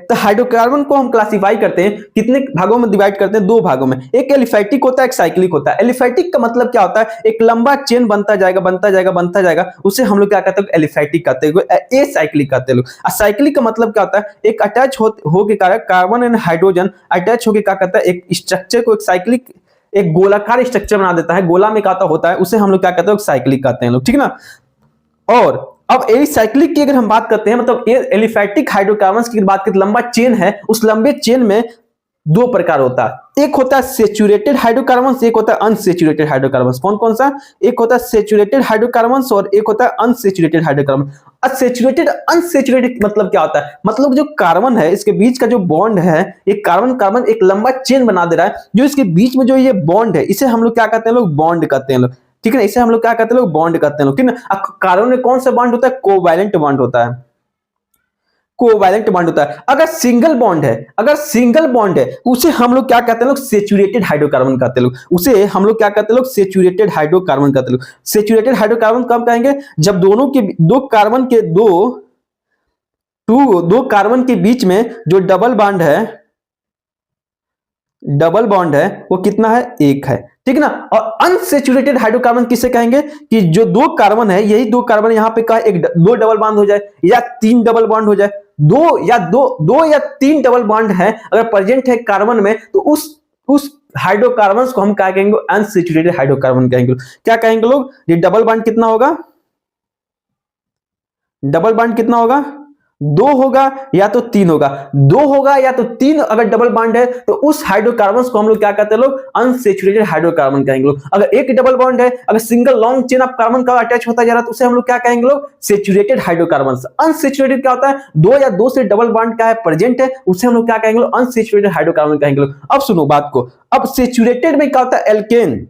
तो हाइड्रोकार्बन को हम क्लासिफाई करते हैं, कितने भागों में डिवाइड करते हैं? दो भागों में, एक एलिफैटिक होता है, एक साइक्लिक होता है। एलिफैटिक का मतलब क्या होता है? एक लंबा चेन बनता जाएगा बनता जाएगा बनता जाएगा, उसे हम लोग क्या कहते हैं? एलिफैटिक कहते हैं, ए साइक्लिक कहते हैं लोग। और साइक्लिक का मतलब क्या होता है? एक अटैच हो के कारण कार्बन एंड हाइड्रोजन अटैच होके क्या कहता है? एक स्ट्रक्चर को, एक साइक्लिक, एक गोलाकार स्ट्रक्चर बना देता है, गोला में कहता होता है, उसे हम लोग क्या कहते हैं? साइक्लिक कहते हैं लोग, ठीक है ना। और अब एसाइक्लिक की अगर हम बात करते हैं, मतलब एलिफैटिक हाइड्रोकार्बन्स की बात करें, लंबा चेन है, उस लंबे चेन में दो प्रकार होता है, एक होता है सेचुरेटेड हाइड्रोकार्बन्स, एक होता है अनसेचुरेटेड हाइड्रोकार्बन्स। कौन कौन सा? एक होता है सेचुरेटेड हाइड्रोकार्बन्स और एक होता है अनसेचुरेटेड हाइड्रोकार्बन। अनसेचुरेटेड अनसेचुरेटेड मतलब क्या होता है? मतलब जो कार्बन है, इसके बीच का जो बॉन्ड है, एक कार्बन कार्बन एक लंबा चेन बना दे रहा है, जो इसके बीच में जो ये बॉन्ड है, इसे हम लोग क्या कहते हैं? लोग बॉन्ड कहते हैं लोग, ठीक है ना। इसे हम लोग क्या कहते हैं? लोग बॉन्ड कहते हैं लोग, ठीक है ना। कार्बन में कौन सा बॉन्ड होता है? कोवैलेंट बॉन्ड होता है, कोवैलेंट बॉन्ड होता है। अगर सिंगल बॉन्ड है, अगर सिंगल बॉन्ड है, उसे हम लोग क्या कहते हैं? लोग सेचुरेटेड हाइड्रोकार्बन कहते हैं लोग, उसे हम लोग क्या कहते हैं? लोग सेचुरेटेड हाइड्रोकार्बन कहते हैं लोग। सेचुरेटेड हाइड्रोकार्बन कब कहेंगे? जब दोनों के दो कार्बन के बीच में जो डबल बॉन्ड है, डबल बॉन्ड है, वो कितना है? एक है, ठीक है ना। और अनसेचुरेटेड हाइड्रोकार्बन किसे कहेंगे? कि जो दो कार्बन है, यही दो कार्बन यहां पे का एक दो डबल बॉन्ड हो जाए या तीन डबल बॉन्ड हो जाए, दो या तीन डबल बॉन्ड है अगर प्रेजेंट है कार्बन में, तो उस हाइड्रोकार्बन को हम क्या कहेंगे? अनसेचुरेटेड हाइड्रोकार्बन कहेंगे। क्या कहेंगे लोग? ये डबल बॉन्ड कितना होगा? डबल बॉन्ड कितना होगा? दो होगा या तो तीन होगा, दो होगा या तो तीन। अगर डबल बॉन्ड है तो उस हाइड्रोकार्बन्स को हम लोग क्या कहते हैं? लोग अनसेचुरेटेड हाइड्रोकार्बन कहेंगे लोग। अगर एक डबल बॉन्ड है, अगर single long chain of carbon का अटैच होता जा रहा है, तो उसे हम लोग क्या कहेंगे? लोग सेचुरेटेड हाइड्रोकार्बन्स। अनसेचुरेटेड क्या होता है? दो या दो से डबल बॉन्ड क्या है? प्रेजेंट है, उसे हम लोग क्या कहेंगे? लोग अनसेचुरेटेड हाइड्रोकार्बन कहेंगे लोग। अब सुनो बात को, अब सेचुरेटेड में क्या होता है? एल्केन।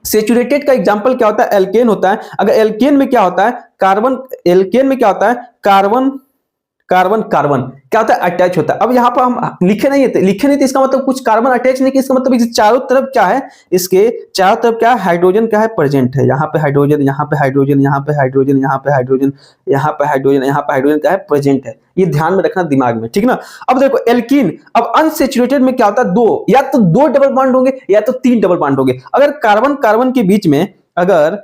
सेचुरेटेड का एग्जांपल क्या होता है? एल्केन होता है। अगर एल्केन में क्या होता है? कार्बन, एल्केन में क्या होता है? कार्बन कार्बन कार्बन क्या होता है? अटैच होता है। अब यहां पर हम लिखे नहीं थे, इसका मतलब कुछ कार्बन अटैच नहीं किया, इसका मतलब चारों तरफ क्या है? इसके चारों तरफ क्या है? हाइड्रोजन क्या है? प्रेजेंट है। यहाँ पे हाइड्रोजन, यहाँ पे हाइड्रोजन, यहाँ पे हाइड्रोजन, यहाँ पे हाइड्रोजन, यहाँ पे हाइड्रोजन, यहाँ पे हाइड्रोजन क्या है? प्रेजेंट है। ये ध्यान में रखना दिमाग में, ठीक ना। अब देखो एल्कीन, अब अनसेचुरेटेड में क्या होता है? दो या तो दो डबल बॉन्ड होंगे या तो तीन डबल बॉन्ड होंगे। अगर कार्बन कार्बन के बीच में, अगर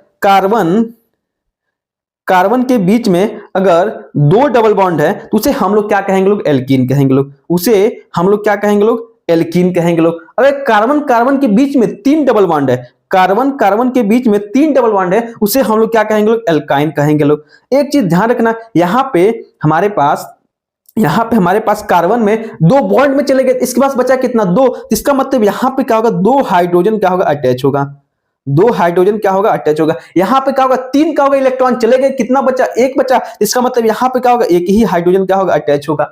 कार्बन के बीच में अगर दो डबल बॉन्ड है, तो उसे हम लोग क्या कहेंगे? लोग एल्कीन कहेंगे लोग, उसे हम लोग क्या कहेंगे? लोग एल्कीन कहेंगे लोग। अगर कार्बन कार्बन के बीच में तीन डबल बॉन्ड है, कार्बन कार्बन के बीच में तीन डबल बॉन्ड है, उसे हम लोग क्या कहेंगे? लोग एल्काइन कहेंगे लोग। एक चीज ध्यान रखना, यहाँ पे हमारे पास कार्बन में दो बॉन्ड में चले गए, इसके पास बचा कितना? दो। इसका मतलब यहाँ पे क्या होगा? दो हाइड्रोजन क्या होगा? अटैच होगा। दो हाइड्रोजन क्या होगा? अटैच होगा। यहां पे क्या होगा? तीन क्या होगा? इलेक्ट्रॉन चले गए, कितना बचा? एक बचा। इसका मतलब यहां पे क्या होगा? एक ही हाइड्रोजन क्या होगा? अटैच होगा।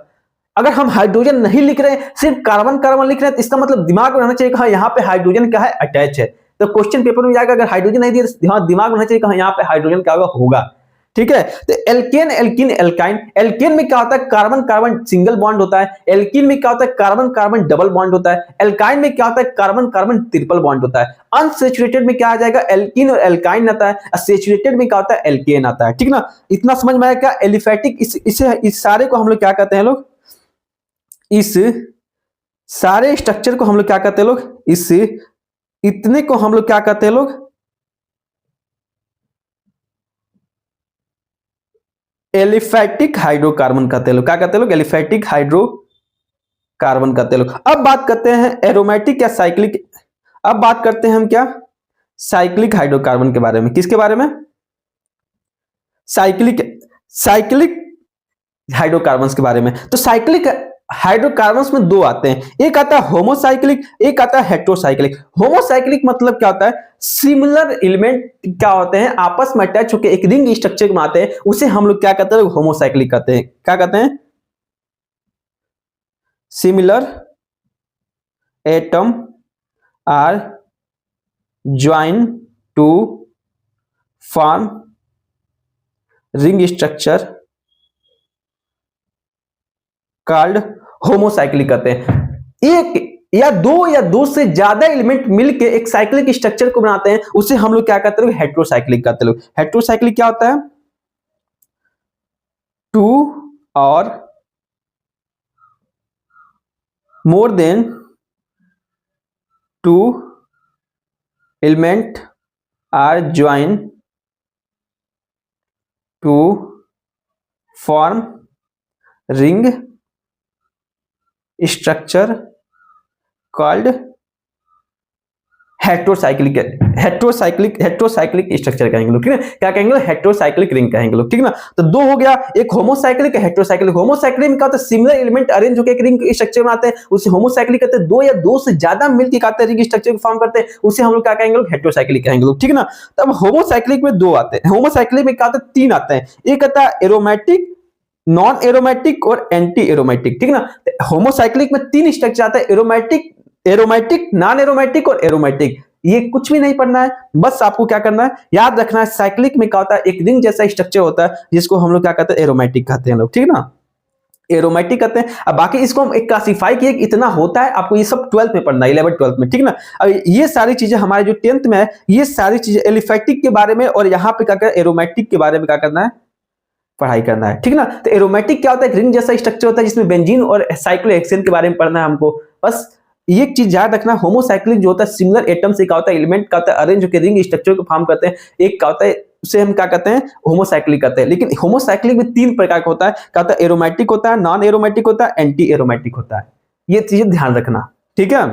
अगर हम हाइड्रोजन नहीं लिख रहे हैं, सिर्फ कार्बन कार्बन लिख रहे हैं, तो इसका मतलब दिमाग में रहना चाहिए कि हाँ यहाँ पे हाइड्रोजन क्या है? अटैच है। तो क्वेश्चन पेपर में जाएगा, अगर हाइड्रोजन नहीं दिया, हाँ दिमाग में रहना चाहिए कि हाँ यहाँ पे हाइड्रोजन क्या होगा, ठीक है। तो एल्केन एल्कीन एल्काइन, एल्केन में क्या होता है? कार्बन कार्बन सिंगल बॉन्ड होता है। एल्कीन में क्या होता है? कार्बन कार्बन डबल बॉन्ड होता है। एल्काइन में क्या होता है? कार्बन कार्बन ट्रिपल बॉन्ड होता है। अनसेचुरेटेड में क्या आ जाएगा? एल्कीन और एल्काइन आता है। सेचुरेटेड में क्या होता है? एल्केन आता है, ठीक ना। इतना समझ में आया क्या? एलिफैटिक, इस सारे को हम लोग क्या कहते हैं? लोग इस सारे स्ट्रक्चर को हम लोग क्या कहते हैं? लोग इस इतने को हम लोग क्या कहते हैं? लोग एलिफैटिक हाइड्रोकार्बन कहते हैं लोग। क्या कहते हैं? लोग एलिफैटिक हाइड्रोकार्बन कहते हैं लोग। अब बात करते हैं एरोमेटिक या साइक्लिक, अब बात करते हैं हम क्या? साइक्लिक हाइड्रोकार्बन के बारे में। किसके बारे में? साइक्लिक साइक्लिक हाइड्रोकार्बन्स के बारे में। तो साइक्लिक हाइड्रोकार्बन्स में दो आते हैं, एक आता है होमोसाइक्लिक, एक आता है हेटेरोसाइक्लिक। होमोसाइक्लिक मतलब क्या होता है? सिमिलर एलिमेंट क्या होते हैं? आपस में अटैच होकर एक रिंग स्ट्रक्चर बनाते हैं, उसे हम लोग क्या कहते हैं? होमोसाइक्लिक कहते हैं। क्या कहते हैं? Similar atom are join to form ring structure called homocyclic कहते हैं। एक या दो से ज्यादा एलिमेंट मिलके एक साइक्लिक स्ट्रक्चर को बनाते हैं, उसे हम लोग क्या कहते हैं? हेटेरोसाइक्लिक कहते हैं। हेटेरोसाइक्लिक क्या होता है? टू और more than 2 element are joined to form ring structure called heterocyclic structure कहेंगे लोग, ठीक है। क्या कहेंगे? हेट्रोसाइक्लिक रिंग कहेंगे लोग, ठीक है ना। तो दो हो गया, एक होमोसाइक्लिक, हेट्रोसाइक्लिक। होमोसाइक्लिक में क्या होता है? सिमिलर एलिमेंट अरेंज होकर एक रिंग स्ट्रक्चर बनाते हैं, उसे होमोसाइक्लिक कहते हैं। दो या दो से ज्यादा मिलकर क्या करते हैं? रिंग स्ट्रक्चर को फॉर्म करते हैं, उसे हम लोग क्या कहेंगे? लोग हेट्रोसाइक्लिक कहेंगे लोग, ठीक है ना। तब होमोसाइक्लिक में दो आते हैं, होमोसाइक्लिक में क्या आता है? तीन आते हैं। एक आता है एरोमेटिक, नॉन एरोमेटिक और एंटी एरोमेटिक, ठीक है ना। होमोसाइक्लिक में तीन स्ट्रक्चर आता है, एरोमेटिक, एरोमेटिक, नॉन एरोमेटिक और एरोमेटिक। ये कुछ भी नहीं पढ़ना है, बस आपको क्या करना है, याद रखना है। साइक्लिक में क्या होता है? एक रिंग जैसा स्ट्रक्चर होता है जिसको हम लोग क्या कहते हैं? एरोमेटिक कहते हैं लोग, ठीक है ना। एरोमेटिक कहते हैं। अब बाकी इसको हम एक क्लासिफाई किए, इतना होता है, आपको ये सब 12th में पढ़ना है, 11th 12th में, ठीक है ना। अब ये सारी चीजें हमारे जो 10th में है, ये सारी चीजें एलिफेटिक के बारे में और यहाँ पे क्या कर एरोमेटिक के बारे में क्या करना है? पढ़ाई करना है, ठीक है ना। तो एरोमेटिक क्या होता है? एक रिंग जैसा स्ट्रक्चर होता है जिसमें बेंजीन और साइक्लोहेक्सेन के बारे में पढ़ना है हमको। बस एक चीज याद रखना, होमोसाइक्लिक जो होता है सिमिलर एटम से क्या होता है? एलिमेंट का होता है अरेंज होकर रिंग स्ट्रक्चर को फॉर्म करते हैं। एक क्या होता है? उसे हम क्या कहते हैं? होमोसाइक्लिक कहते हैं। लेकिन होमोसाइक्लिक में तीन प्रकार का होता है, क्या होता है? एरोमेटिक होता है, नॉन एरोमेटिक होता है, एंटी एरोमेटिक होता है। ये चीजें ध्यान रखना, ठीक है।